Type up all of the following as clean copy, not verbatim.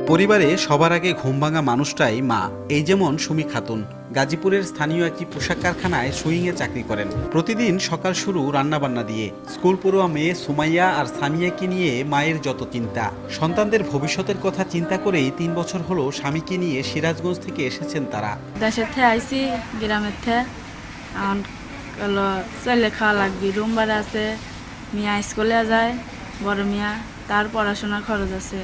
পরিবারে সবার আগে ঘুমভাঙা মানুষটাই মা। এই যেমন সুমি খাতুন গাজীপুরের স্থানীয় একটি পোশাক কারখানায় সুইংয়ে চাকরি করেন। প্রতিদিন সকাল শুরু রান্নাবান্না দিয়ে। স্কুল পড়ুয়া মেয়ে সুমাইয়া আর সামিয়াকে নিয়ে মায়ের যত চিন্তা। সন্তানদের ভবিষ্যতের কথা চিন্তা করেই ৩ বছর হলো স্বামীকে নিয়ে সিরাজগঞ্জ থেকে এসেছেন তারা। দেশের থেকে আইসি, গ্রামের থেকে চলে খাওয়া লাগবে। রুম ভাড়া আছে, মিয়া স্কুলে যায়, বড় মিয়া তার পড়াশোনার খরচ আছে,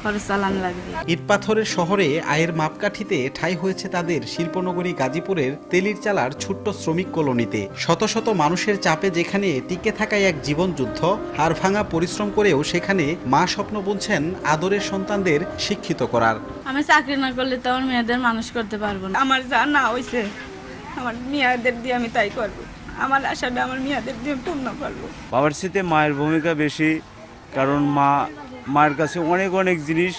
খরচ চালান লাগবে। ইট পাথরের শহরে আয়ের মাপকাঠিতে ঠাঁই হয়েছে তাদের শিল্পনগরী গাজীপুরের তেলির চালার ছোট্ট শ্রমিক কলোনিতে। শত শত মানুষের চাপে যেখানে টিকে থাকায় এক জীবনযুদ্ধ, হাড় ভাঙা পরিশ্রম করেও সেখানে মা স্বপ্ন বুনছেন আদরের সন্তানদের শিক্ষিত করার। আমি চাকরি না করলে তো আমার মেয়েদের মানুষ করতে পারবো না। আমার যা না হয়েছে আমার মেয়েদের দিয়ে আমি তাই করবো। আমার আশাটা আমার মেয়েদের দিয়ে পূর্ণ করবো। বাবার সাথে মায়ের ভূমিকা বেশি, কারণ মায়ের কাছে অনেক অনেক জিনিস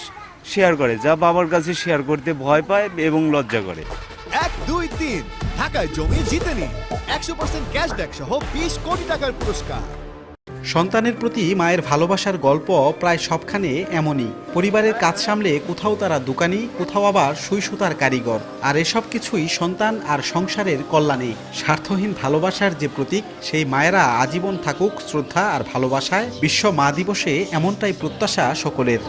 শেয়ার করে যা বাবার কাছে শেয়ার করতে ভয় পায় এবং লজ্জা করে। 1, 2, 3 ঢাকায় জমি জিতে নিন 100% ক্যাশব্যাক সহ 20 কোটি টাকার পুরস্কার। সন্তানের প্রতি মায়ের ভালোবাসার গল্প প্রায় সবখানে এমনই। পরিবারের কাজ সামলে কোথাও তারা দোকানি, কোথাও আবার সুই সুতার কারিগর। আর এসব কিছুই সন্তান আর সংসারের কল্যাণে। স্বার্থহীন ভালোবাসার যে প্রতীক, সেই মায়েরা আজীবন থাকুক শ্রদ্ধা আর ভালোবাসায়। বিশ্ব মা দিবসে এমনটাই প্রত্যাশা সকলের।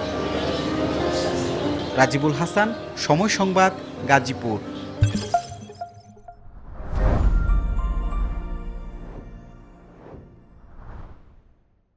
রাজিবুল হাসান, সময় সংবাদ, গাজীপুর।